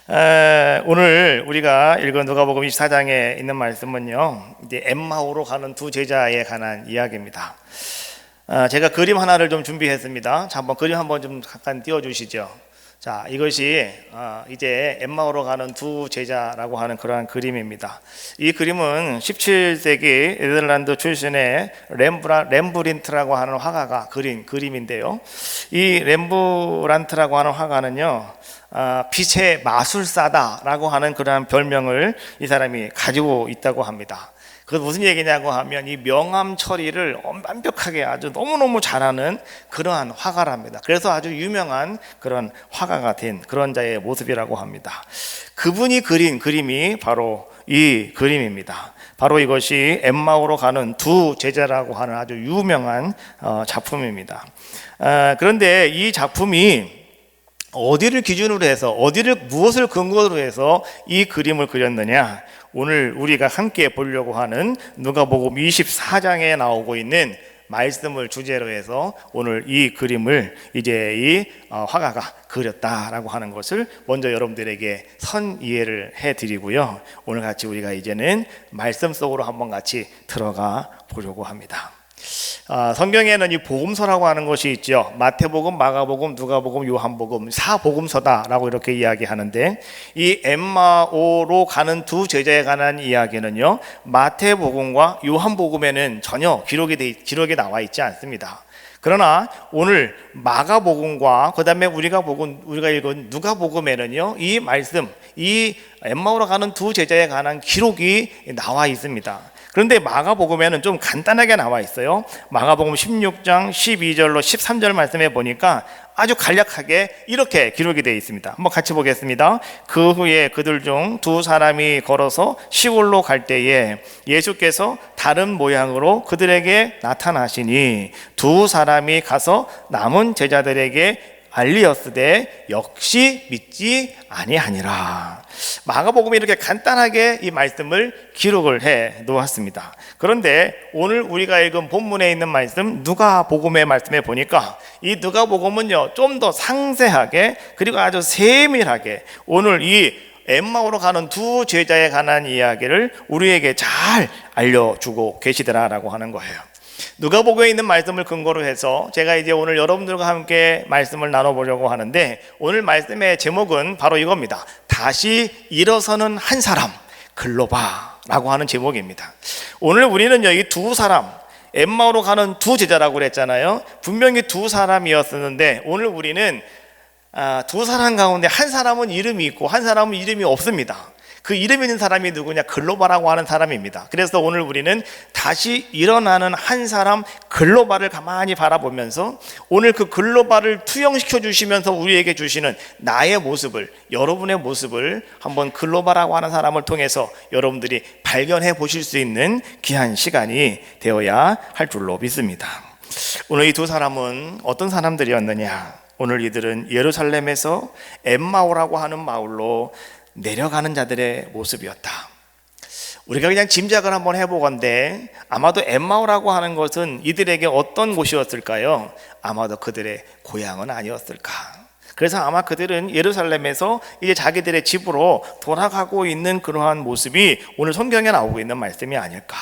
오늘 우리가 읽은 누가복음 24장에 있는 말씀은요, 이제 엠마오로 가는 두 제자에 관한 이야기입니다. 제가 그림 하나를 좀 준비했습니다. 자, 한번 그림 한번 좀 잠깐 띄워주시죠. 자, 이것이 이제 엠마오로 가는 두 제자라고 하는 그러한 그림입니다. 이 그림은 17세기 네덜란드 출신의 렘브란트라고 하는 화가가 그린 그림인데요. 이 렘브란트라고 하는 화가는요, 빛의 마술사다라고 하는 그러한 별명을 이 사람이 가지고 있다고 합니다. 그건 무슨 얘기냐고 하면 이 명암 처리를 완벽하게 아주 너무너무 잘하는 그러한 화가랍니다. 그래서 아주 유명한 그런 화가가 된 그런 자의 모습이라고 합니다. 그분이 그린 그림이 바로 이 그림입니다. 바로 이것이 엠마오로 가는 두 제자라고 하는 아주 유명한 작품입니다. 그런데 이 작품이 어디를 기준으로 해서 무엇을 근거로 해서 이 그림을 그렸느냐, 오늘 우리가 함께 보려고 하는 누가복음 24장에 나오고 있는 말씀을 주제로 해서 오늘 이 그림을 이제 이 화가가 그렸다라고 하는 것을 먼저 여러분들에게 선 이해를 해드리고요, 오늘 같이 우리가 이제는 말씀 속으로 한번 같이 들어가 보려고 합니다. 성경에는 이 복음서라고 하는 것이 있죠. 마태복음, 마가복음, 누가복음, 요한복음, 사복음서다라고 이렇게 이야기하는데, 이 엠마오로 가는 두 제자에 관한 이야기는요, 마태복음과 요한복음에는 전혀 기록이 나와 있지 않습니다. 그러나 오늘 마가복음과 그 다음에 우리가 읽은 누가복음에는요, 이 말씀, 이 엠마오로 가는 두 제자에 관한 기록이 나와 있습니다. 그런데 마가복음에는 좀 간단하게 나와 있어요. 마가복음 16장 12절로 13절 말씀에 보니까 아주 간략하게 이렇게 기록이 되어 있습니다. 한번 같이 보겠습니다. 그 후에 그들 중 두 사람이 걸어서 시골로 갈 때에 예수께서 다른 모양으로 그들에게 나타나시니 두 사람이 가서 남은 제자들에게 알리었으되 역시 믿지 아니하니라. 마가복음이 이렇게 간단하게 이 말씀을 기록을 해 놓았습니다. 그런데 오늘 우리가 읽은 본문에 있는 말씀, 누가복음의 말씀에 보니까 이 누가복음은요, 좀 더 상세하게 그리고 아주 세밀하게 오늘 이 엠마오로 가는 두 제자에 관한 이야기를 우리에게 잘 알려주고 계시더라라고 하는 거예요. 누가복음에 있는 말씀을 근거로 해서 제가 이제 오늘 여러분들과 함께 말씀을 나눠보려고 하는데, 오늘 말씀의 제목은 바로 이겁니다. 다시 일어서는 한 사람 글로바 라고 하는 제목입니다. 오늘 우리는요, 이 두 사람, 엠마오로 가는 두 제자라고 그랬잖아요. 분명히 두 사람이었었는데 오늘 우리는 두 사람 가운데 한 사람은 이름이 있고 한 사람은 이름이 없습니다. 그 이름 있는 사람이 누구냐? 글로바라고 하는 사람입니다. 그래서 오늘 우리는 다시 일어나는 한 사람 글로바를 가만히 바라보면서 오늘 그 글로바를 투영시켜 주시면서 우리에게 주시는 나의 모습을, 여러분의 모습을 한번 글로바라고 하는 사람을 통해서 여러분들이 발견해 보실 수 있는 귀한 시간이 되어야 할 줄로 믿습니다. 오늘 이 두 사람은 어떤 사람들이었느냐? 오늘 이들은 예루살렘에서 엠마오라고 하는 마을로 내려가는 자들의 모습이었다. 우리가 그냥 짐작을 한번 해보건대 아마도 엠마오라고 하는 것은 이들에게 어떤 곳이었을까요? 아마도 그들의 고향은 아니었을까. 그래서 아마 그들은 예루살렘에서 이제 자기들의 집으로 돌아가고 있는 그러한 모습이 오늘 성경에 나오고 있는 말씀이 아닐까.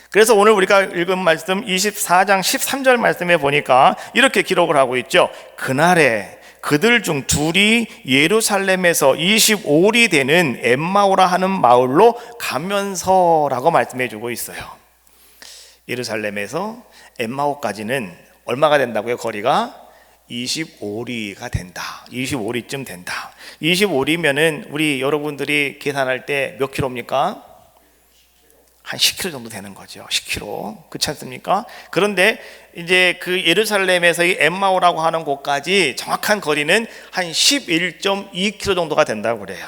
그래서 오늘 우리가 읽은 말씀 24장 13절 말씀에 보니까 이렇게 기록을 하고 있죠. 그날에 그들 중 둘이 예루살렘에서 25리 되는 엠마오라 하는 마을로 가면서라고 말씀해 주고 있어요. 예루살렘에서 엠마오까지는 얼마가 된다고요? 거리가 25리가 된다. 25리쯤 된다. 25리면은 우리 여러분들이 계산할 때 몇 킬로입니까? 한 10km 정도 되는 거죠. 10km. 그렇지 않습니까? 그런데 이제 그 예루살렘에서 이 엠마오라고 하는 곳까지 정확한 거리는 한 11.2km 정도가 된다고 그래요.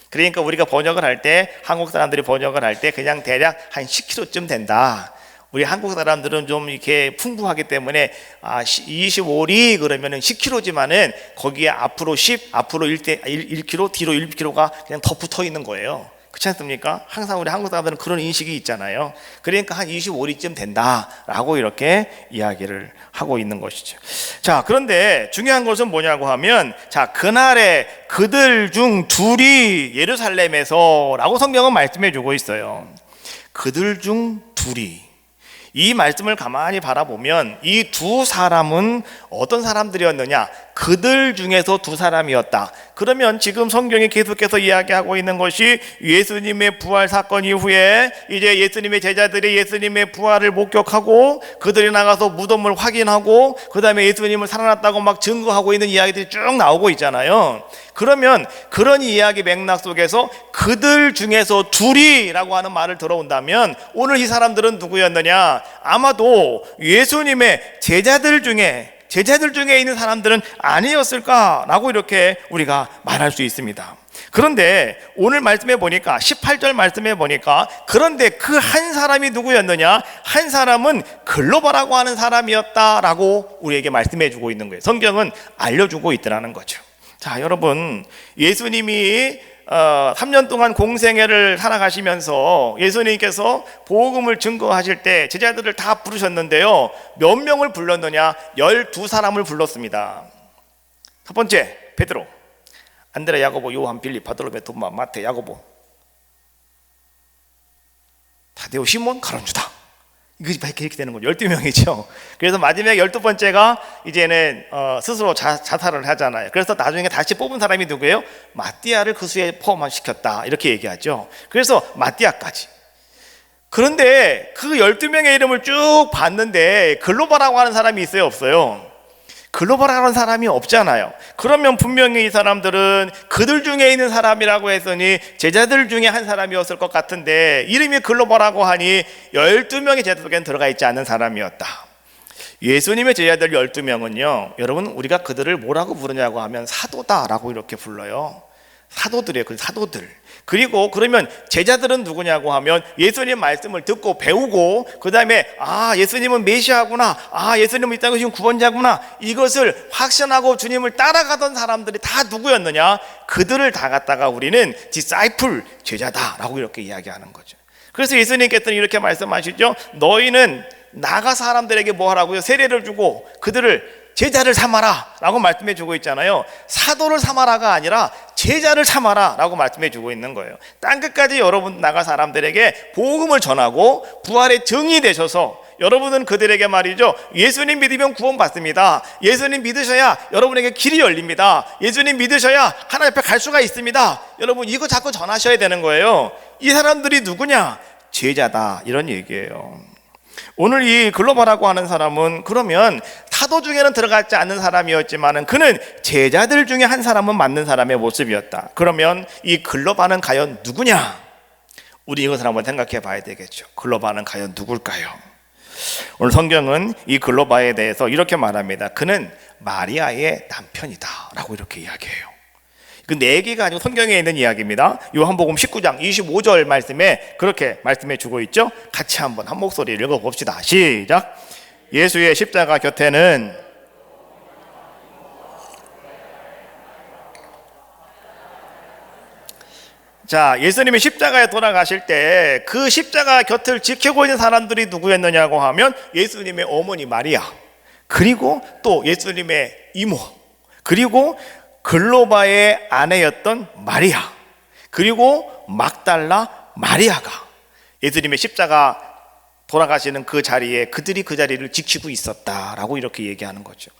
그러니까 우리가 번역을 할 때, 한국 사람들이 번역을 할 때 그냥 대략 한 10km쯤 된다. 우리 한국 사람들은 좀 이렇게 풍부하기 때문에 25리 그러면은 10km지만은 거기에 앞으로 10, 앞으로 1km, 뒤로 1km가 그냥 더 붙어 있는 거예요. 그렇지 않습니까? 항상 우리 한국 사람들은 그런 인식이 있잖아요. 그러니까 한 25리쯤 된다라고 이렇게 이야기를 하고 있는 것이죠. 자, 그런데 중요한 것은 뭐냐고 하면, 자, 그날에 그들 중 둘이 예루살렘에서라고 성경은 말씀해 주고 있어요. 그들 중 둘이. 이 말씀을 가만히 바라보면 이 두 사람은 어떤 사람들이었느냐? 그들 중에서 두 사람이었다. 그러면 지금 성경이 계속해서 이야기하고 있는 것이 예수님의 부활 사건 이후에 이제 예수님의 제자들이 예수님의 부활을 목격하고 그들이 나가서 무덤을 확인하고 그 다음에 예수님을 살아났다고 막 증거하고 있는 이야기들이 쭉 나오고 있잖아요. 그러면 그런 이야기 맥락 속에서 그들 중에서 둘이라고 하는 말을 들어온다면 오늘 이 사람들은 누구였느냐? 아마도 예수님의 제자들 중에 있는 사람들은 아니었을까라고 이렇게 우리가 말할 수 있습니다. 그런데 오늘 말씀해 보니까 18절 말씀해 보니까 그런데 그 한 사람이 누구였느냐? 한 사람은 글로바라고 하는 사람이었다라고 우리에게 말씀해 주고 있는 거예요. 성경은 알려주고 있더라는 거죠. 자, 여러분, 예수님이 3년 동안 공생애를 살아가시면서 예수님께서 복음을 증거하실 때 제자들을 다 부르셨는데요, 몇 명을 불렀느냐? 12사람을 불렀습니다. 첫 번째 베드로, 안드레, 야고보, 요한, 빌립, 바돌로메, 도마, 마태, 야고보, 다데오, 시몬, 가룟유다. 이렇게 되는 거죠. 12명이죠. 그래서 마지막 12번째가 이제는 스스로 자살을 하잖아요. 그래서 나중에 다시 뽑은 사람이 누구예요? 마띠아를 그 수에 포함시켰다, 이렇게 얘기하죠. 그래서 마띠아까지. 그런데 그 12명의 이름을 쭉 봤는데 글로바라고 하는 사람이 있어요, 없어요? 글로바라고 하는 사람이 없잖아요. 그러면 분명히 이 사람들은 그들 중에 있는 사람이라고 했으니 제자들 중에 한 사람이었을 것 같은데 이름이 글로바라고 하니 12명의 제자 속에는 들어가 있지 않는 사람이었다. 예수님의 제자들 12명은요, 여러분, 우리가 그들을 뭐라고 부르냐고 하면 사도다라고 이렇게 불러요. 사도들이에요. 그 사도들. 그리고 그러면 제자들은 누구냐고 하면 예수님 말씀을 듣고 배우고 그 다음에 예수님은 메시아구나, 예수님은 이 땅에 지금 구원자구나, 이것을 확신하고 주님을 따라가던 사람들이 다 누구였느냐? 그들을 다 갖다가 우리는 디사이플, 제자다라고 이렇게 이야기하는 거죠. 그래서 예수님께서는 이렇게 말씀하시죠. 너희는 나가 사람들에게 뭐 하라고요? 세례를 주고 그들을 제자를 삼아라 라고 말씀해 주고 있잖아요. 사도를 삼아라가 아니라 제자를 삼아라 라고 말씀해 주고 있는 거예요. 땅끝까지 여러분 나가 사람들에게 복음을 전하고 부활의 증이 되셔서 여러분은 그들에게 말이죠, 예수님 믿으면 구원받습니다. 예수님 믿으셔야 여러분에게 길이 열립니다. 예수님 믿으셔야 하나님 앞에 갈 수가 있습니다. 여러분, 이거 자꾸 전하셔야 되는 거예요. 이 사람들이 누구냐? 제자다, 이런 얘기예요. 오늘 이 글로바라고 하는 사람은 그러면 사도 중에는 들어가지 않는 사람이었지만 그는 제자들 중에 한 사람은 맞는 사람의 모습이었다. 그러면 이 글로바는 과연 누구냐? 우리 이것을 한번 생각해 봐야 되겠죠. 글로바는 과연 누굴까요? 오늘 성경은 이 글로바에 대해서 이렇게 말합니다. 그는 마리아의 남편이다 라고 이렇게 이야기해요. 그 네 개가 아니고 성경에 있는 이야기입니다. 요한복음 19장 25절 말씀에 그렇게 말씀해 주고 있죠. 같이 한번 한 목소리를 읽어봅시다. 시작. 예수의 십자가 곁에는 자, 예수님이 십자가에 돌아가실 때 그 십자가 곁을 지키고 있는 사람들이 누구였느냐고 하면 예수님의 어머니 마리아, 그리고 또 예수님의 이모, 그리고 글로바의 아내였던 마리아, 그리고 막달라 마리아가 예수님의 십자가 돌아가시는 그 자리에 그들이 그 자리를 지키고 있었다라고 이렇게 얘기하는 거죠.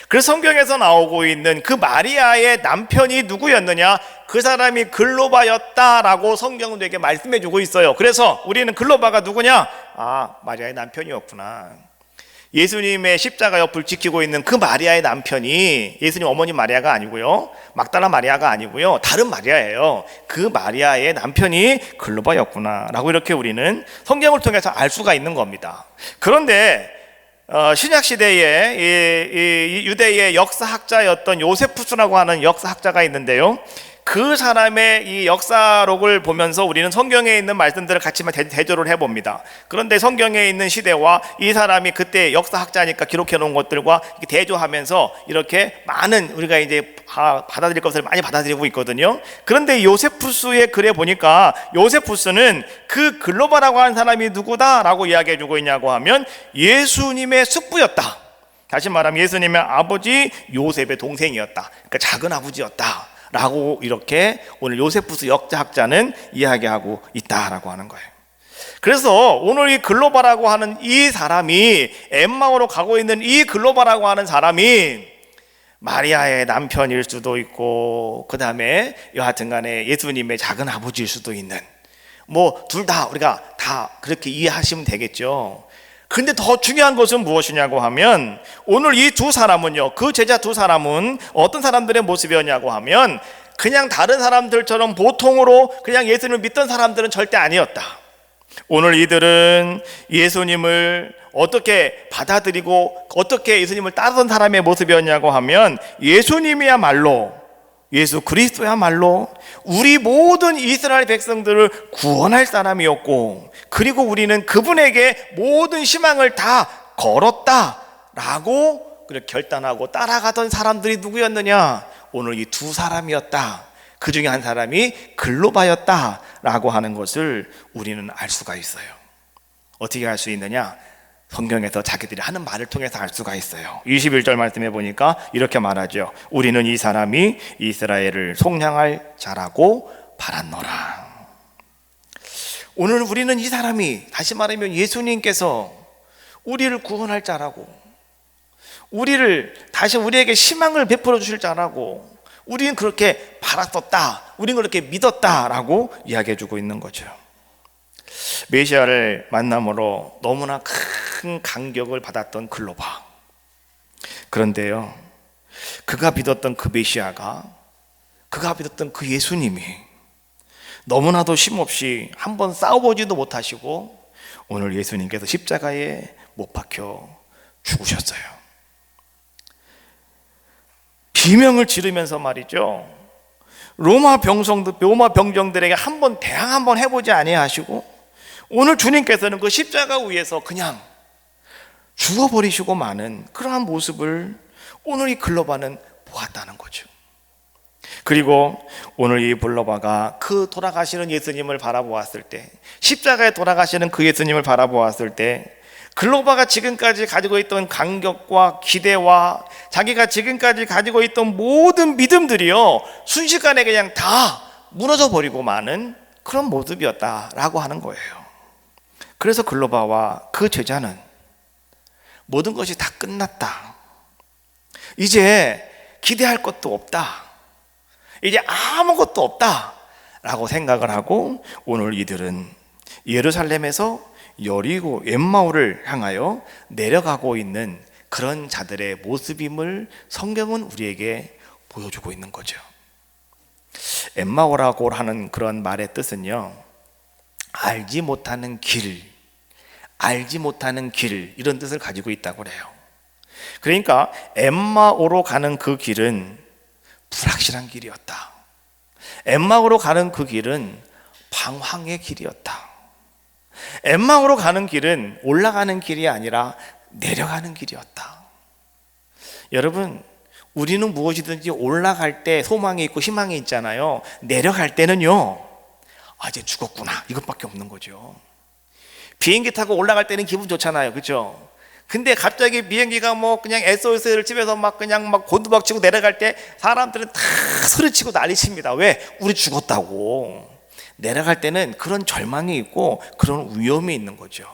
그래서 성경에서 나오고 있는 그 마리아의 남편이 누구였느냐? 그 사람이 글로바였다라고 성경은 우리에게 말씀해 주고 있어요. 그래서 우리는 글로바가 누구냐? 마리아의 남편이었구나. 예수님의 십자가 옆을 지키고 있는 그 마리아의 남편이 예수님 어머니 마리아가 아니고요, 막달라 마리아가 아니고요, 다른 마리아예요. 그 마리아의 남편이 글로바였구나 라고 이렇게 우리는 성경을 통해서 알 수가 있는 겁니다. 그런데 신약시대에 이 유대의 역사학자였던 요세푸스라고 하는 역사학자가 있는데요, 그 사람의 이 역사록을 보면서 우리는 성경에 있는 말씀들을 같이 대조를 해봅니다. 그런데 성경에 있는 시대와 이 사람이 그때 역사학자니까 기록해 놓은 것들과 대조하면서 이렇게 많은 우리가 이제 받아들일 것을 많이 받아들이고 있거든요. 그런데 요세푸스의 글에 보니까 요세푸스는 그 글로바라고 하는 사람이 누구다라고 이야기해 주고 있냐고 하면 예수님의 숙부였다. 다시 말하면 예수님의 아버지 요셉의 동생이었다. 그러니까 작은 아버지였다 라고 이렇게 오늘 요세푸스 역사학자는 이야기하고 있다라고 하는 거예요. 그래서 오늘 이 글로바라고 하는 이 사람이, 엠마오로 가고 있는 이 글로바라고 하는 사람이 마리아의 남편일 수도 있고, 그 다음에 여하튼 간에 예수님의 작은 아버지일 수도 있는, 뭐 둘 다 우리가 다 그렇게 이해하시면 되겠죠. 근데 더 중요한 것은 무엇이냐고 하면 오늘 이 두 사람은요, 그 제자 두 사람은 어떤 사람들의 모습이었냐고 하면 그냥 다른 사람들처럼 보통으로 그냥 예수님을 믿던 사람들은 절대 아니었다. 오늘 이들은 예수님을 어떻게 받아들이고 어떻게 예수님을 따르던 사람의 모습이었냐고 하면 예수님이야말로, 예수 그리스도야말로 우리 모든 이스라엘 백성들을 구원할 사람이었고, 그리고 우리는 그분에게 모든 희망을 다 걸었다라고 결단하고 따라가던 사람들이 누구였느냐? 오늘 이 두 사람이었다. 그 중에 한 사람이 글로바였다라고 하는 것을 우리는 알 수가 있어요. 어떻게 알 수 있느냐? 성경에서 자기들이 하는 말을 통해서 알 수가 있어요. 21절 말씀해 보니까 이렇게 말하죠. 우리는 이 사람이 이스라엘을 속량할 자라고 바랐노라. 오늘 우리는 이 사람이, 다시 말하면 예수님께서 우리를 구원할 자라고, 우리를 다시 우리에게 희망을 베풀어 주실 자라고 우리는 그렇게 바랐었다, 우리는 그렇게 믿었다라고 이야기해 주고 있는 거죠. 메시아를 만남으로 너무나 큰 감격을 받았던 글로바. 그런데요, 그가 믿었던 그 메시아가, 그가 믿었던 그 예수님이 너무나도 쉼없이 한번 싸워보지도 못하시고 오늘 예수님께서 십자가에 못 박혀 죽으셨어요. 비명을 지르면서 말이죠, 로마 병정들에게 한번 대항 한번 해보지 아니하시고 오늘 주님께서는 그 십자가 위에서 그냥 죽어버리시고 마는 그러한 모습을 오늘 이 글로바는 보았다는 거죠. 그리고 오늘 이 글로바가 그 돌아가시는 예수님을 바라보았을 때, 십자가에 돌아가시는 그 예수님을 바라보았을 때, 글로바가 지금까지 가지고 있던 감격과 기대와 자기가 지금까지 가지고 있던 모든 믿음들이요, 순식간에 그냥 다 무너져 버리고 마는 그런 모습이었다라고 하는 거예요. 그래서 글로바와 그 제자는 모든 것이 다 끝났다, 이제 기대할 것도 없다, 이제 아무것도 없다 라고 생각을 하고 오늘 이들은 예루살렘에서 여리고 엠마오를 향하여 내려가고 있는 그런 자들의 모습임을 성경은 우리에게 보여주고 있는 거죠. 엠마오라고 하는 그런 말의 뜻은요, 알지 못하는 길, 알지 못하는 길, 이런 뜻을 가지고 있다고 그래요. 그러니까 엠마오로 가는 그 길은 불확실한 길이었다. 엠마오로 가는 그 길은 방황의 길이었다. 엠마오로 가는 길은 올라가는 길이 아니라 내려가는 길이었다. 여러분, 우리는 무엇이든지 올라갈 때 소망이 있고 희망이 있잖아요. 내려갈 때는요, 이제 죽었구나, 이것밖에 없는 거죠. 비행기 타고 올라갈 때는 기분 좋잖아요, 그렇죠? 근데 갑자기 비행기가 뭐 그냥 SOS를 집에서 막 그냥 막 곤두박치고 내려갈 때 사람들은 다 소리치고 난리칩니다. 왜? 우리 죽었다고. 내려갈 때는 그런 절망이 있고 그런 위험이 있는 거죠.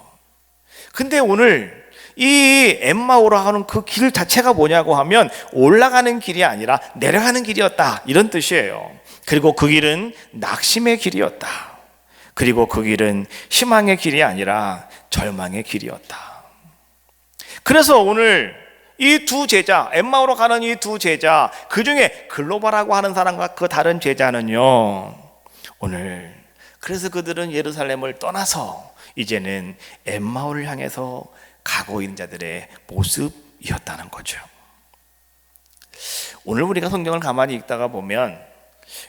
근데 오늘 이 엠마오로 하는 그 길 자체가 뭐냐고 하면 올라가는 길이 아니라 내려가는 길이었다, 이런 뜻이에요. 그리고 그 길은 낙심의 길이었다. 그리고 그 길은 희망의 길이 아니라 절망의 길이었다. 그래서 오늘 이 두 제자, 엠마오로 가는 이 두 제자, 그 중에 글로바라고 하는 사람과 그 다른 제자는요, 오늘 그래서 그들은 예루살렘을 떠나서 이제는 엠마오를 향해서 가고 있는 자들의 모습이었다는 거죠. 오늘 우리가 성경을 가만히 읽다가 보면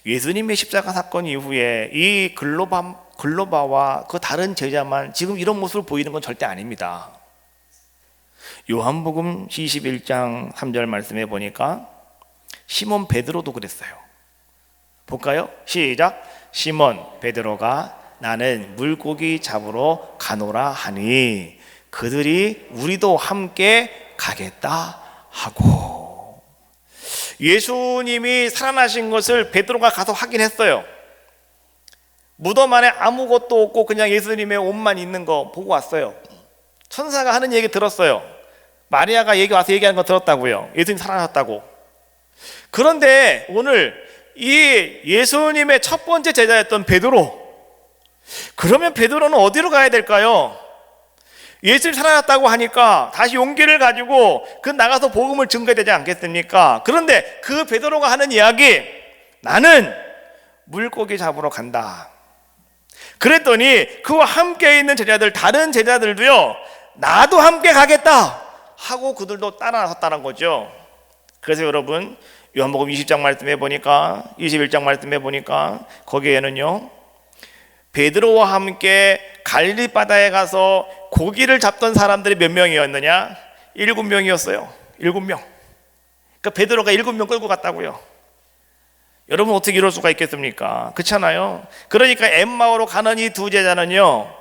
예수님의 십자가 사건 이후에 이 글로바와 그 다른 제자만 지금 이런 모습을 보이는 건 절대 아닙니다. 요한복음 21장 3절 말씀에 보니까 시몬 베드로도 그랬어요. 볼까요? 시작. 시몬 베드로가 나는 물고기 잡으러 가노라 하니 그들이 우리도 함께 가겠다 하고, 예수님이 살아나신 것을 베드로가 가서 확인했어요. 무덤 안에 아무것도 없고 그냥 예수님의 옷만 있는 거 보고 왔어요. 천사가 하는 얘기 들었어요. 마리아가 와서 얘기하는 거 들었다고요. 예수님 살아났다고. 그런데 오늘 이 예수님의 첫 번째 제자였던 베드로, 그러면 베드로는 어디로 가야 될까요? 예수님 살아났다고 하니까 다시 용기를 가지고 나가서 복음을 증거해야 되지 않겠습니까? 그런데 그 베드로가 하는 이야기, 나는 물고기 잡으러 간다. 그랬더니 그와 함께 있는 제자들, 다른 제자들도요, 나도 함께 가겠다 하고 그들도 따라 나섰다는 거죠. 그래서 여러분, 요한복음 20장 말씀해 보니까, 21장 말씀해 보니까 거기에는요, 베드로와 함께 갈릴리 바다에 가서 고기를 잡던 사람들이 몇 명이었느냐? 7명이었어요. 7명. 그러니까 베드로가 7명 끌고 갔다고요. 여러분, 어떻게 이럴 수가 있겠습니까? 그렇잖아요. 그러니까 엠마오로 가는 이 두 제자는요,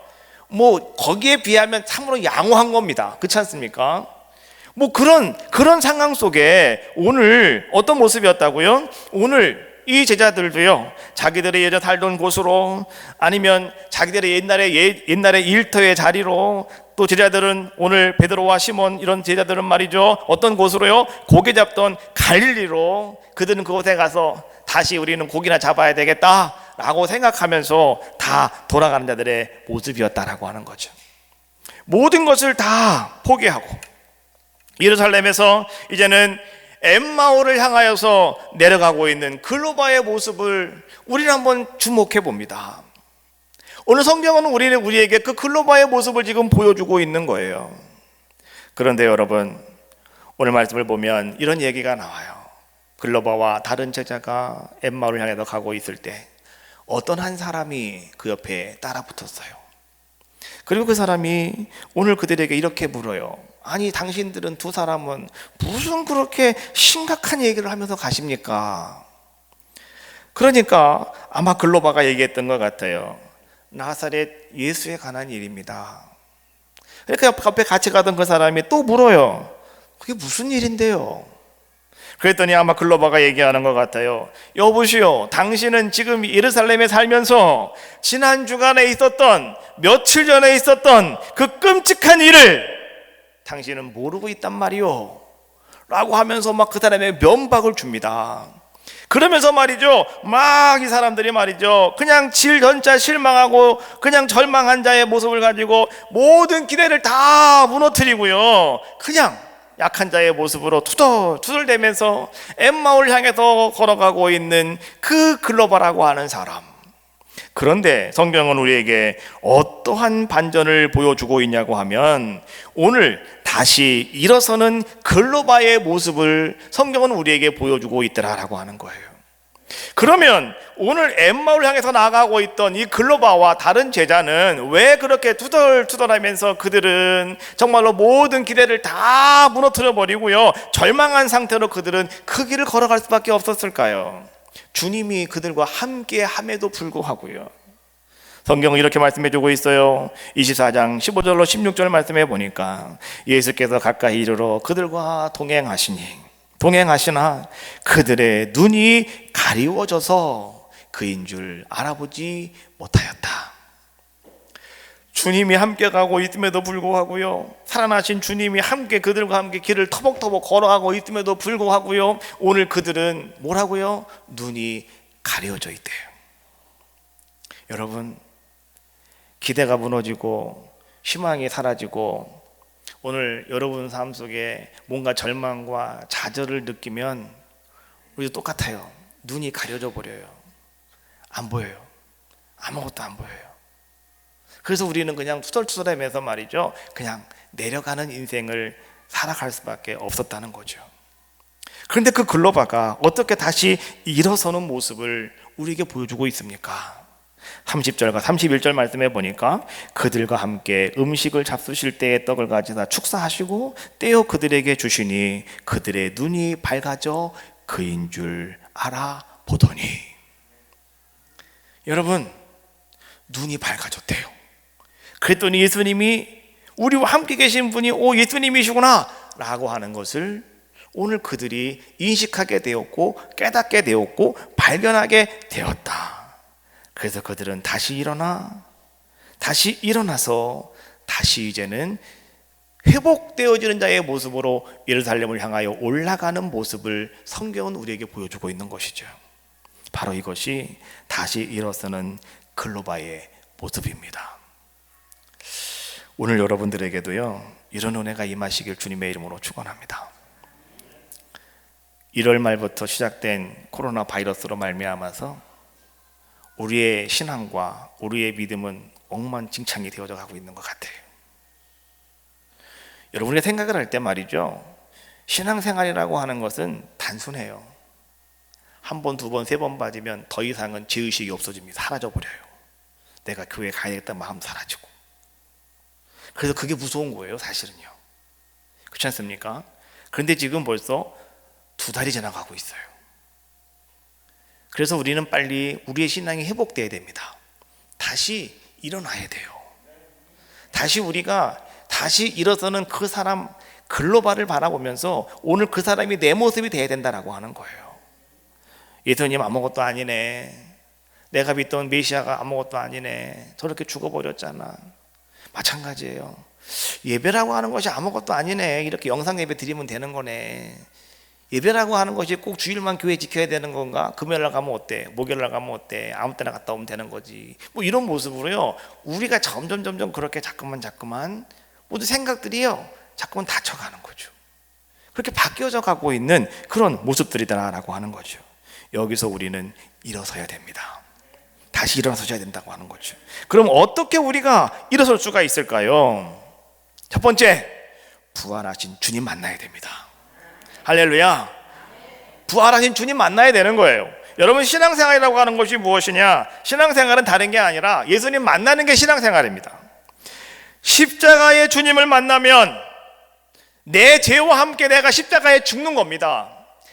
뭐 거기에 비하면 참으로 양호한 겁니다. 그렇지 않습니까? 뭐 그런 상황 속에 오늘 어떤 모습이었다고요? 오늘 이 제자들도요, 자기들의 예전 살던 곳으로, 아니면 자기들의 옛날에 일터의 자리로, 또 제자들은 오늘 베드로와 시몬 이런 제자들은 말이죠, 어떤 곳으로요? 고기 잡던 갈릴리로, 그들은 그곳에 가서 다시 우리는 고기나 잡아야 되겠다라고 생각하면서 다 돌아가는 자들의 모습이었다라고 하는 거죠. 모든 것을 다 포기하고 예루살렘에서 이제는 엠마오를 향하여서 내려가고 있는 글로바의 모습을 우리는 한번 주목해 봅니다. 오늘 성경은 우리에게 그 글로바의 모습을 지금 보여주고 있는 거예요. 그런데 여러분, 오늘 말씀을 보면 이런 얘기가 나와요. 글로바와 다른 제자가 엠마오를 향해서 가고 있을 때 어떤 한 사람이 그 옆에 따라 붙었어요. 그리고 그 사람이 오늘 그들에게 이렇게 물어요. 아니, 당신들은 두 사람은 무슨 그렇게 심각한 얘기를 하면서 가십니까? 그러니까 아마 글로바가 얘기했던 것 같아요. 나사렛 예수에 관한 일입니다. 그러니까 옆에 같이 가던 그 사람이 또 물어요. 그게 무슨 일인데요? 그랬더니 아마 글로바가 얘기하는 것 같아요. 여보시오, 당신은 지금 예루살렘에 살면서 지난 주간에 있었던, 며칠 전에 있었던 그 끔찍한 일을 당신은 모르고 있단 말이오 라고 하면서 막 그 사람에게 면박을 줍니다. 그러면서 말이죠, 막 이 사람들이 말이죠, 그냥 질전자 실망하고 그냥 절망한 자의 모습을 가지고 모든 기대를 다 무너뜨리고요, 그냥 약한 자의 모습으로 투덜대면서 엠마오를 향해서 걸어가고 있는 그 글로바라고 하는 사람. 그런데 성경은 우리에게 어떠한 반전을 보여주고 있냐고 하면, 오늘 다시 일어서는 글로바의 모습을 성경은 우리에게 보여주고 있더라라고 하는 거예요. 그러면 오늘 엠마오를 향해서 나아가고 있던 이 글로바와 다른 제자는 왜 그렇게 투덜투덜하면서 그들은 정말로 모든 기대를 다 무너뜨려 버리고요, 절망한 상태로 그들은 그 길을 걸어갈 수밖에 없었을까요? 주님이 그들과 함께 함에도 불구하고요. 성경은 이렇게 말씀해 주고 있어요. 24장 15절로 16절 말씀해 보니까 예수께서 가까이 이르러 그들과 동행하시나 그들의 눈이 가리워져서 그인 줄 알아보지 못하였다. 주님이 함께 가고 있음에도 불구하고요, 살아나신 주님이 그들과 함께 길을 터벅터벅 걸어가고 있음에도 불구하고요, 오늘 그들은 뭐라고요? 눈이 가려져 있대요. 여러분, 기대가 무너지고 희망이 사라지고 오늘 여러분 삶 속에 뭔가 절망과 좌절을 느끼면 우리도 똑같아요. 눈이 가려져 버려요. 안 보여요. 아무것도 안 보여요. 그래서 우리는 그냥 투덜투덜하면서 말이죠, 그냥 내려가는 인생을 살아갈 수밖에 없었다는 거죠. 그런데 그 글로바가 어떻게 다시 일어서는 모습을 우리에게 보여주고 있습니까? 30절과 31절 말씀해 보니까 그들과 함께 음식을 잡수실 때에 떡을 가져다 축사하시고 떼어 그들에게 주시니 그들의 눈이 밝아져 그인 줄 알아보더니. 여러분, 눈이 밝아졌대요. 그랬더니 예수님이 우리와 함께 계신 분이 예수님이시구나 라고 하는 것을 오늘 그들이 인식하게 되었고 깨닫게 되었고 발견하게 되었다. 그래서 그들은 다시 일어나서 다시 이제는 회복되어지는 자의 모습으로 예루살렘을 향하여 올라가는 모습을 성경은 우리에게 보여주고 있는 것이죠. 바로 이것이 다시 일어서는 글로바의 모습입니다. 오늘 여러분들에게도요, 이런 은혜가 임하시길 주님의 이름으로 축원합니다. 1월 말부터 시작된 코로나 바이러스로 말미암아서 우리의 신앙과 우리의 믿음은 엉망진창이 되어져 가고 있는 것 같아요. 여러분이 생각을 할 때 말이죠, 신앙생활이라고 하는 것은 단순해요. 한 번, 두 번, 세 번 빠지면 더 이상은 죄의식이 없어집니다. 사라져버려요. 내가 교회 가야겠다 마음 사라지고. 그래서 그게 무서운 거예요, 사실은요. 그렇지 않습니까? 그런데 지금 벌써 2달이 지나가고 있어요. 그래서 우리는 빨리 우리의 신앙이 회복돼야 됩니다. 다시 일어나야 돼요. 다시 우리가 다시 일어서는 그 사람 글로벌을 바라보면서 오늘 그 사람이 내 모습이 돼야 된다라고 하는 거예요. 예수님 아무것도 아니네, 내가 믿던 메시아가 아무것도 아니네, 저렇게 죽어버렸잖아. 마찬가지예요. 예배라고 하는 것이 아무것도 아니네, 이렇게 영상 예배 드리면 되는 거네. 예배라고 하는 것이 꼭 주일만 교회 지켜야 되는 건가? 금요일날 가면 어때? 목요일날 가면 어때? 아무 때나 갔다 오면 되는 거지. 뭐 이런 모습으로요, 우리가 점점 그렇게 자꾸만 모두 생각들이요 자꾸만 닫혀가는 거죠. 그렇게 바뀌어져 가고 있는 그런 모습들이다라고 하는 거죠. 여기서 우리는 일어서야 됩니다. 다시 일어서셔야 된다고 하는 거죠. 그럼 어떻게 우리가 일어설 수가 있을까요? 첫 번째, 부활하신 주님 만나야 됩니다. 할렐루야. 부활하신 주님 만나야 되는 거예요. 여러분, 신앙생활이라고 하는 것이 무엇이냐? 신앙생활은 다른 게 아니라 예수님 만나는 게 신앙생활입니다. 십자가의 주님을 만나면 내 죄와 함께 내가 십자가에 죽는 겁니다.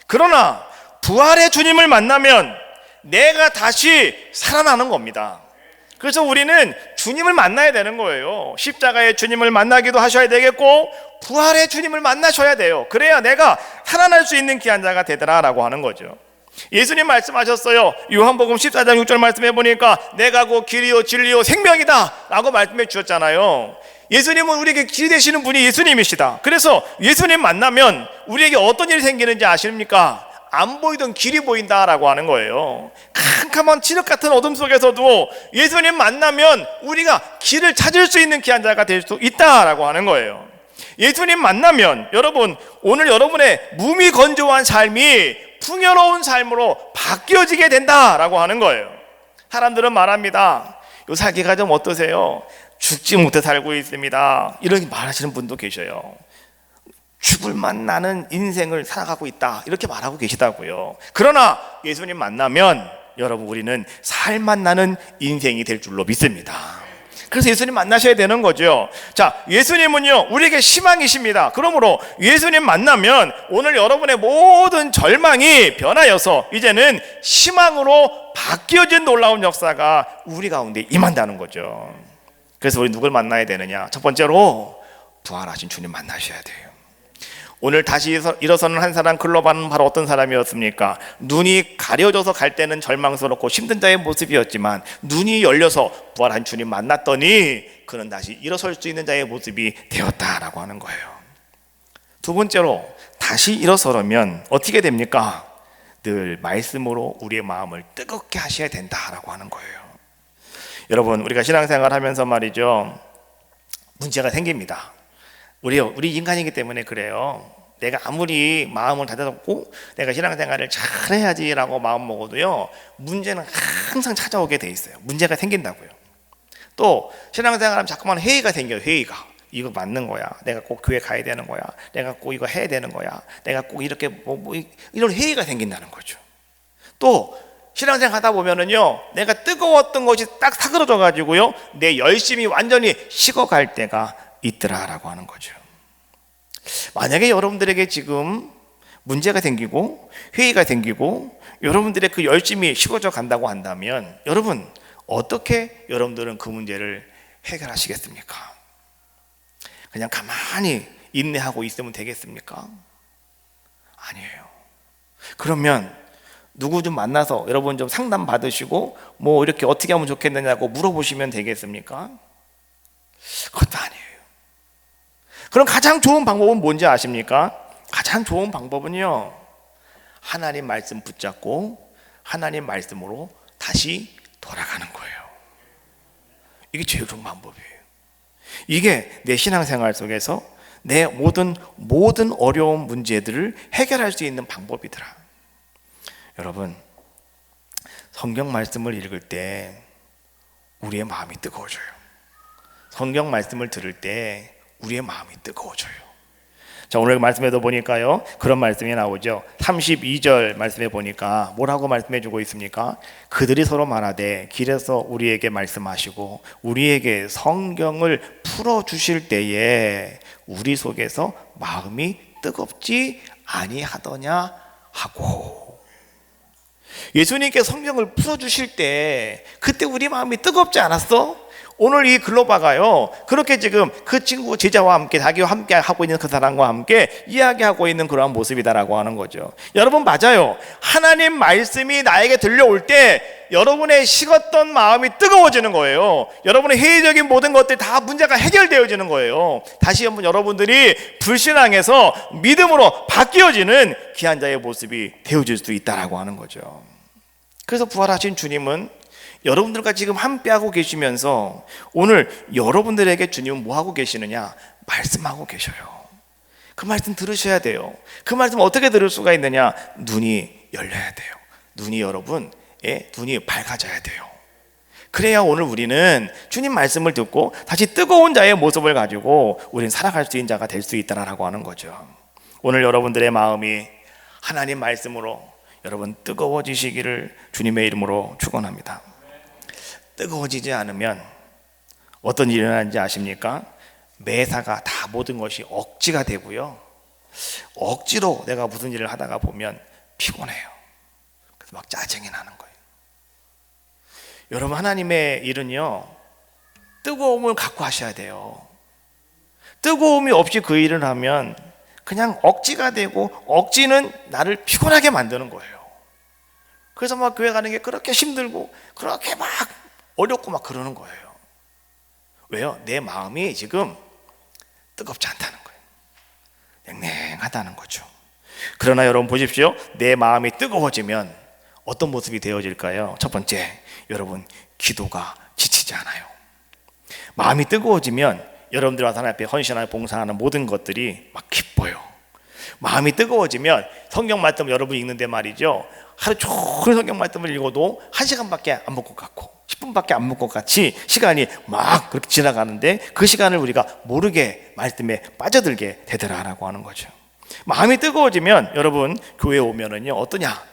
그러나 부활의 주님을 만나면 내가 다시 살아나는 겁니다. 그래서 우리는 주님을 만나야 되는 거예요. 십자가의 주님을 만나기도 하셔야 되겠고 부활의 주님을 만나셔야 돼요. 그래야 내가 살아날 수 있는 귀한 자가 되더라라고 하는 거죠. 예수님 말씀하셨어요. 요한복음 14장 6절 말씀해 보니까 내가 곧 길이요 진리요 생명이다 라고 말씀해 주셨잖아요. 예수님은 우리에게 길이 되시는 분이 예수님이시다. 그래서 예수님 만나면 우리에게 어떤 일이 생기는지 아십니까? 안 보이던 길이 보인다라고 하는 거예요. 캄캄한 칠흑 같은 어둠 속에서도 예수님 만나면 우리가 길을 찾을 수 있는 귀한 자가 될 수 있다라고 하는 거예요. 예수님 만나면 여러분, 오늘 여러분의 무미건조한 삶이 풍요로운 삶으로 바뀌어지게 된다라고 하는 거예요. 사람들은 말합니다. 요 살기가 좀 어떠세요? 죽지 못해 살고 있습니다. 이런 말하시는 분도 계셔요. 죽을 맛 나는 인생을 살아가고 있다, 이렇게 말하고 계시다고요. 그러나 예수님 만나면 여러분, 우리는 살맛 나는 인생이 될 줄로 믿습니다. 그래서 예수님 만나셔야 되는 거죠. 자, 예수님은요 우리에게 희망이십니다. 그러므로 예수님 만나면 오늘 여러분의 모든 절망이 변하여서 이제는 희망으로 바뀌어진 놀라운 역사가 우리 가운데 임한다는 거죠. 그래서 우리 누굴 만나야 되느냐? 첫 번째로 부활하신 주님 만나셔야 돼요. 오늘 다시 일어서는 한 사람 글로바는 바로 어떤 사람이었습니까? 눈이 가려져서 갈 때는 절망스럽고 힘든 자의 모습이었지만 눈이 열려서 부활한 주님 만났더니 그는 다시 일어설 수 있는 자의 모습이 되었다라고 하는 거예요. 두 번째로 다시 일어서려면 어떻게 됩니까? 늘 말씀으로 우리의 마음을 뜨겁게 하셔야 된다라고 하는 거예요. 여러분, 우리가 신앙생활 하면서 말이죠, 문제가 생깁니다. 우리 인간이기 때문에 그래요. 내가 아무리 마음을 다잡고 내가 신앙생활을 잘해야지라고 마음 먹어도요, 문제는 항상 찾아오게 돼 있어요. 문제가 생긴다고요. 또 신앙생활하면 자꾸만 회의가 생겨요. 회의가 이거 맞는 거야. 내가 꼭 교회 가야 되는 거야. 내가 꼭 이거 해야 되는 거야. 내가 꼭 이렇게 이런 회의가 생긴다는 거죠. 또 신앙생활 하다 보면은요, 내가 뜨거웠던 것이 딱 사그러져 가지고요, 내 열심이 완전히 식어갈 때가 있더라라고 하는 거죠. 만약에 여러분들에게 지금 문제가 생기고 회의가 생기고 여러분들의 그 열심이 식어져 간다고 한다면, 여러분 어떻게 여러분들은 그 문제를 해결하시겠습니까? 그냥 가만히 인내하고 있으면 되겠습니까? 아니에요. 그러면 누구 좀 만나서 여러분 좀 상담 받으시고 뭐 이렇게 어떻게 하면 좋겠느냐고 물어보시면 되겠습니까? 그것도 아니에요. 그럼 가장 좋은 방법은 뭔지 아십니까? 가장 좋은 방법은요, 하나님 말씀 붙잡고 하나님 말씀으로 다시 돌아가는 거예요. 이게 제일 좋은 방법이에요. 이게 내 신앙생활 속에서 내 모든 어려운 문제들을 해결할 수 있는 방법이더라. 여러분, 성경 말씀을 읽을 때 우리의 마음이 뜨거워져요. 성경 말씀을 들을 때 우리의 마음이 뜨거워져요. 자, 오늘 말씀에도 보니까요, 그런 말씀이 나오죠. 32절 말씀에 보니까 뭐라고 말씀해 주고 있습니까? 그들이 서로 말하되 길에서 우리에게 말씀하시고 우리에게 성경을 풀어주실 때에 우리 속에서 마음이 뜨겁지 아니하더냐 하고. 예수님께 성경을 풀어주실 때 그때 우리 마음이 뜨겁지 않았어? 오늘 이 글로바가요, 그렇게 지금 그 친구 제자와 함께, 자기와 함께 하고 있는 그 사람과 함께 이야기하고 있는 그러한 모습이다라고 하는 거죠. 여러분, 맞아요. 하나님 말씀이 나에게 들려올 때 여러분의 식었던 마음이 뜨거워지는 거예요. 여러분의 회의적인 모든 것들이 다 문제가 해결되어지는 거예요. 다시 한번 여러분들이 불신앙에서 믿음으로 바뀌어지는 귀한 자의 모습이 되어질 수 있다라고 하는 거죠. 그래서 부활하신 주님은 여러분들과 지금 함께하고 계시면서 오늘 여러분들에게 주님은 뭐하고 계시느냐? 말씀하고 계셔요. 그 말씀 들으셔야 돼요. 그 말씀 어떻게 들을 수가 있느냐? 눈이 열려야 돼요. 눈이 눈이 밝아져야 돼요. 그래야 오늘 우리는 주님 말씀을 듣고 다시 뜨거운 자의 모습을 가지고 우리는 살아갈 수 있는 자가 될 수 있다라고 하는 거죠. 오늘 여러분들의 마음이 하나님 말씀으로 여러분 뜨거워지시기를 주님의 이름으로 축원합니다. 뜨거워지지 않으면 어떤 일이 일어나는지 아십니까? 매사가 다 모든 것이 억지가 되고요, 억지로 내가 무슨 일을 하다가 보면 피곤해요. 그래서 막 짜증이 나는 거예요. 여러분, 하나님의 일은요, 뜨거움을 갖고 하셔야 돼요. 뜨거움이 없이 그 일을 하면 그냥 억지가 되고, 억지는 나를 피곤하게 만드는 거예요. 그래서 막 교회 가는 게 그렇게 힘들고 그렇게 막 어렵고 막 그러는 거예요. 왜요? 내 마음이 지금 뜨겁지 않다는 거예요. 냉랭하다는 거죠. 그러나 여러분 보십시오. 내 마음이 뜨거워지면 어떤 모습이 되어질까요? 첫 번째, 여러분 기도가 지치지 않아요. 마음이 뜨거워지면 여러분들 와서 하나님 앞에 헌신하고 봉사하는 모든 것들이 막 기뻐요. 마음이 뜨거워지면 성경 말씀 여러분 읽는데 말이죠, 하루 종일 성경 말씀을 읽어도 1시간밖에 안 볼 것 같고 10분밖에 안 볼 것 같이 시간이 막 그렇게 지나가는데 그 시간을 우리가 모르게 말씀에 빠져들게 되더라라고 하는 거죠. 마음이 뜨거워지면 여러분 교회에 오면은요, 어떠냐?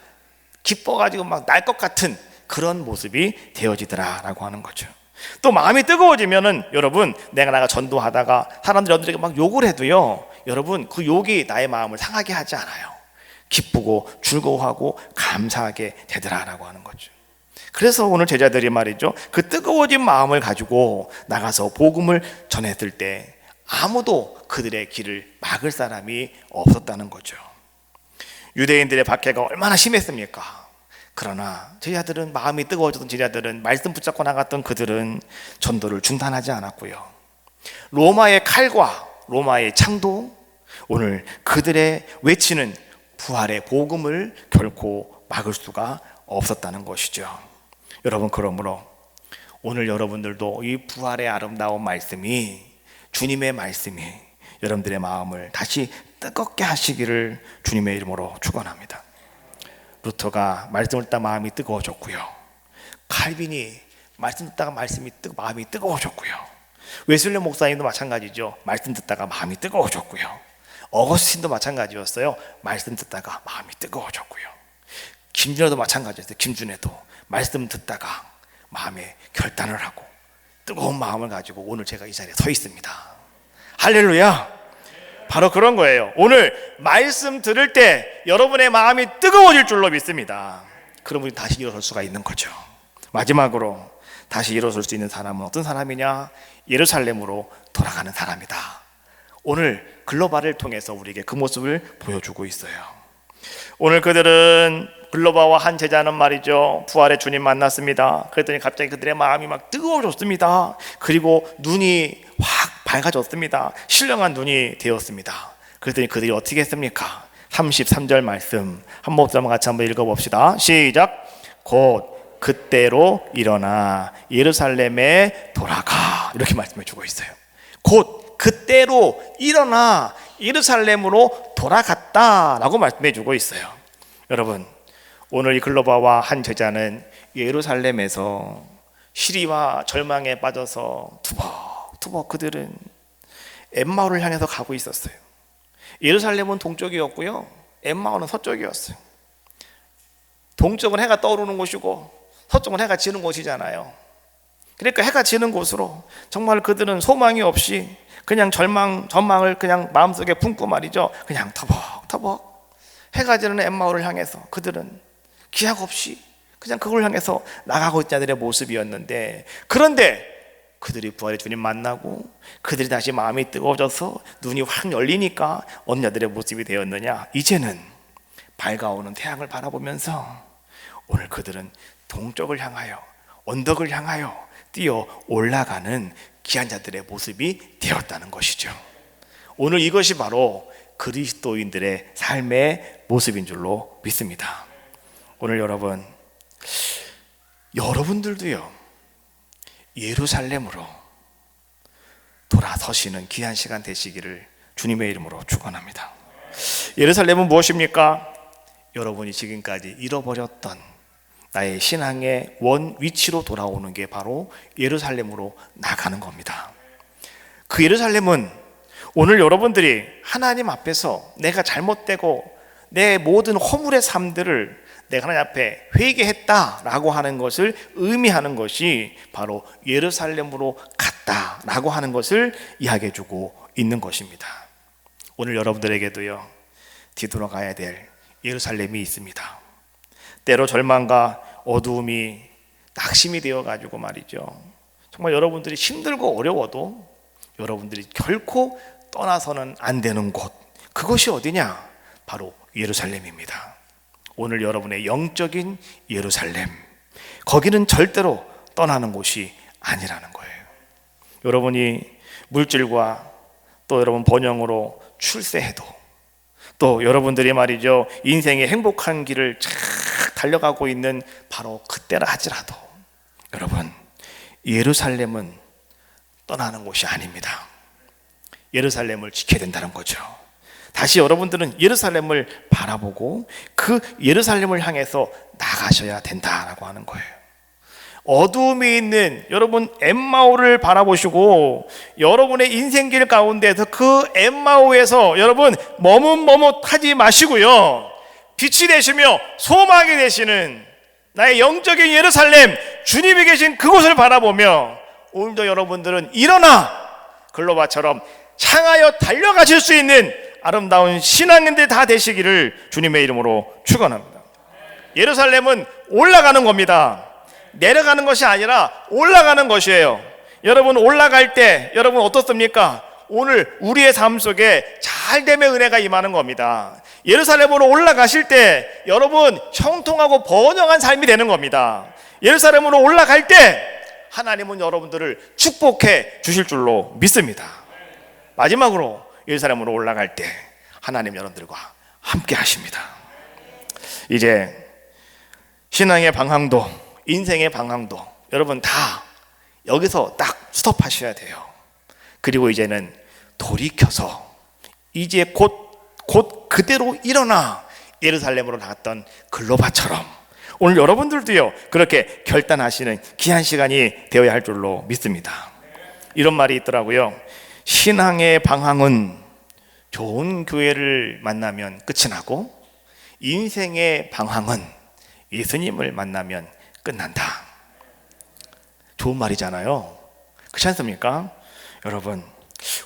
기뻐가지고 막 날 것 같은 그런 모습이 되어지더라라고 하는 거죠. 또 마음이 뜨거워지면은 여러분 내가 전도하다가 사람들에게 막 욕을 해도요, 여러분 그 욕이 나의 마음을 상하게 하지 않아요. 기쁘고 즐거워하고 감사하게 되더라라고 하는 거죠. 그래서 오늘 제자들이 말이죠, 그 뜨거워진 마음을 가지고 나가서 복음을 전했을 때 아무도 그들의 길을 막을 사람이 없었다는 거죠. 유대인들의 박해가 얼마나 심했습니까? 그러나 제자들은, 마음이 뜨거워졌던 제자들은, 말씀 붙잡고 나갔던 그들은 전도를 중단하지 않았고요, 로마의 칼과 로마의 창도 오늘 그들의 외치는 부활의 복음을 결코 막을 수가 없었다는 것이죠. 여러분, 그러므로 오늘 여러분들도 이 부활의 아름다운 말씀이, 주님의 말씀이 여러분들의 마음을 다시 뜨겁게 하시기를 주님의 이름으로 축원합니다. 루터가 말씀을 듣다 마음이 뜨거워졌고요, 칼빈이 말씀 듣다가 마음이 뜨거워졌고요, 웨슬리 목사님도 마찬가지죠. 말씀 듣다가 마음이 뜨거워졌고요. 어거스틴도 마찬가지였어요. 말씀 듣다가 마음이 뜨거워졌고요. 김준혜도 마찬가지였어요. 김준혜도 말씀 듣다가 마음에 결단을 하고 뜨거운 마음을 가지고 오늘 제가 이 자리에 서 있습니다. 할렐루야. 바로 그런 거예요. 오늘 말씀 들을 때 여러분의 마음이 뜨거워질 줄로 믿습니다. 그러면 다시 일어설 수가 있는 거죠. 마지막으로 다시 일어설 수 있는 사람은 어떤 사람이냐? 예루살렘으로 돌아가는 사람이다. 오늘 글로바를 통해서 우리에게 그 모습을 보여주고 있어요. 오늘 그들은 글로바와 한 제자는 말이죠, 부활의 주님 만났습니다. 그랬더니 갑자기 그들의 마음이 막 뜨거워졌습니다. 그리고 눈이 확 밝아졌습니다. 신령한 눈이 되었습니다. 그랬더니 그들이 어떻게 했습니까? 33절 말씀 한 목소리만 같이 한번 읽어봅시다. 시작. 곧 그때로 일어나 예루살렘에 돌아가, 이렇게 말씀해 주고 있어요. 곧 그때로 일어나 예루살렘으로 돌아갔다라고 말씀해 주고 있어요. 여러분, 오늘 이 글로바와 한 제자는 예루살렘에서 시리와 절망에 빠져서 투벅투벅 그들은 엠마오를 향해서 가고 있었어요. 예루살렘은 동쪽이었고요, 엠마오는 서쪽이었어요. 동쪽은 해가 떠오르는 곳이고 서쪽은 해가 지는 곳이잖아요. 그러니까 해가 지는 곳으로 정말 그들은 소망이 없이 그냥 전망을 그냥 마음속에 품고 말이죠, 그냥 터벅터벅 해가 지는 엠마오를 향해서 그들은 기약 없이 그냥 그걸 향해서 나가고 있는 자들의 모습이었는데, 그런데 그들이 부활의 주님 만나고 그들이 다시 마음이 뜨거워져서 눈이 확 열리니까 어느 자들의 모습이 되었느냐? 이제는 밝아오는 태양을 바라보면서 오늘 그들은 동쪽을 향하여, 언덕을 향하여 뛰어 올라가는 귀한 자들의 모습이 되었다는 것이죠. 오늘 이것이 바로 그리스도인들의 삶의 모습인 줄로 믿습니다. 오늘 여러분들도요, 예루살렘으로 돌아서시는 귀한 시간 되시기를 주님의 이름으로 축원합니다. 예루살렘은 무엇입니까? 여러분이 지금까지 잃어버렸던 나의 신앙의 원 위치로 돌아오는 게 바로 예루살렘으로 나가는 겁니다. 그 예루살렘은 오늘 여러분들이 하나님 앞에서 내가 잘못되고 내 모든 허물의 삶들을 내가 하나님 앞에 회개했다라고 하는 것을 의미하는 것이 바로 예루살렘으로 갔다라고 하는 것을 이야기해 주고 있는 것입니다. 오늘 여러분들에게도요, 뒤돌아가야 될 예루살렘이 있습니다. 때로 절망과 어두움이 낙심이 되어 가지고 말이죠, 정말 여러분들이 힘들고 어려워도 여러분들이 결코 떠나서는 안 되는 곳, 그것이 어디냐? 바로 예루살렘입니다. 오늘 여러분의 영적인 예루살렘, 거기는 절대로 떠나는 곳이 아니라는 거예요. 여러분이 물질과 또 여러분 번영으로 출세해도, 또 여러분들이 말이죠, 인생의 행복한 길을 쫙 달려가고 있는 바로 그때라 하지라도 여러분, 예루살렘은 떠나는 곳이 아닙니다. 예루살렘을 지켜야 된다는 거죠. 다시 여러분들은 예루살렘을 바라보고 그 예루살렘을 향해서 나가셔야 된다라고 하는 거예요. 어두움이 있는 여러분 엠마오를 바라보시고 여러분의 인생길 가운데서 그 엠마오에서 여러분 머뭇머뭇하지 마시고요, 빛이 되시며 소망이 되시는 나의 영적인 예루살렘, 주님이 계신 그곳을 바라보며 오늘도 여러분들은 일어나 글로바처럼 향하여 달려가실 수 있는 아름다운 신앙인들 다 되시기를 주님의 이름으로 축원합니다. 예루살렘은 올라가는 겁니다. 내려가는 것이 아니라 올라가는 것이에요. 여러분, 올라갈 때 여러분 어떻습니까? 오늘 우리의 삶 속에 잘됨의 은혜가 임하는 겁니다. 예루살렘으로 올라가실 때 여러분 형통하고 번영한 삶이 되는 겁니다. 예루살렘으로 올라갈 때 하나님은 여러분들을 축복해 주실 줄로 믿습니다. 마지막으로 예루살렘으로 올라갈 때 하나님 여러분들과 함께 하십니다. 이제 신앙의 방향도 인생의 방향도 여러분 다 여기서 딱 스톱하셔야 돼요. 그리고 이제는 돌이켜서 이제 곧 그대로 일어나 예루살렘으로 나갔던 글로바처럼 오늘 여러분들도요 그렇게 결단하시는 귀한 시간이 되어야 할 줄로 믿습니다. 이런 말이 있더라고요. 신앙의 방향은 좋은 교회를 만나면 끝이 나고, 인생의 방향은 예수님을 만나면 끝난다. 좋은 말이잖아요. 그렇지 않습니까? 여러분,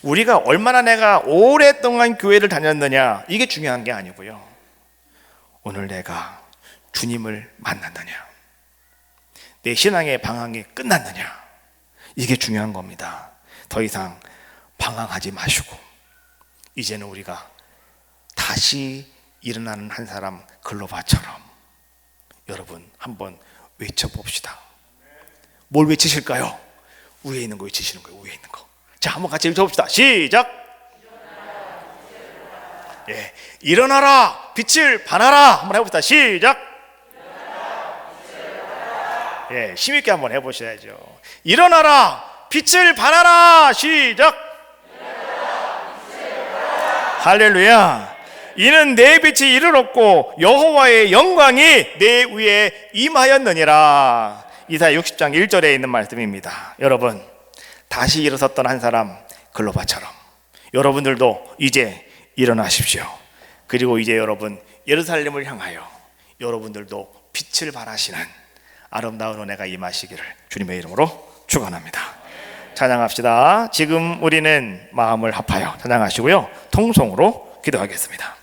우리가 얼마나 내가 오랫동안 교회를 다녔느냐, 이게 중요한 게 아니고요, 오늘 내가 주님을 만났느냐, 내 신앙의 방향이 끝났느냐, 이게 중요한 겁니다. 더 이상 방황하지 마시고 이제는 우리가 다시 일어나는 한 사람 글로바처럼 여러분 한번 외쳐봅시다. 뭘 외치실까요? 위에 있는 거 외치시는 거예요. 위에 있는 거. 자, 한번 같이 외쳐봅시다. 시작. 예, 일어나라 빛을 발하라. 한번 해봅시다. 시작. 예, 힘있게 한번 해보셔야죠. 일어나라 빛을 발하라. 시작. 할렐루야. 이는 내 빛이 이르렀고 여호와의 영광이 내 위에 임하였느니라. 이사야 60장 1절에 있는 말씀입니다. 여러분, 다시 일어섰던 한 사람 글로바처럼 여러분들도 이제 일어나십시오. 그리고 이제 여러분 예루살렘을 향하여 여러분들도 빛을 발하시는 아름다운 은혜가 임하시기를 주님의 이름으로 축원합니다. 찬양합시다. 지금 우리는 마음을 합하여 찬양하시고요, 통성으로 기도하겠습니다.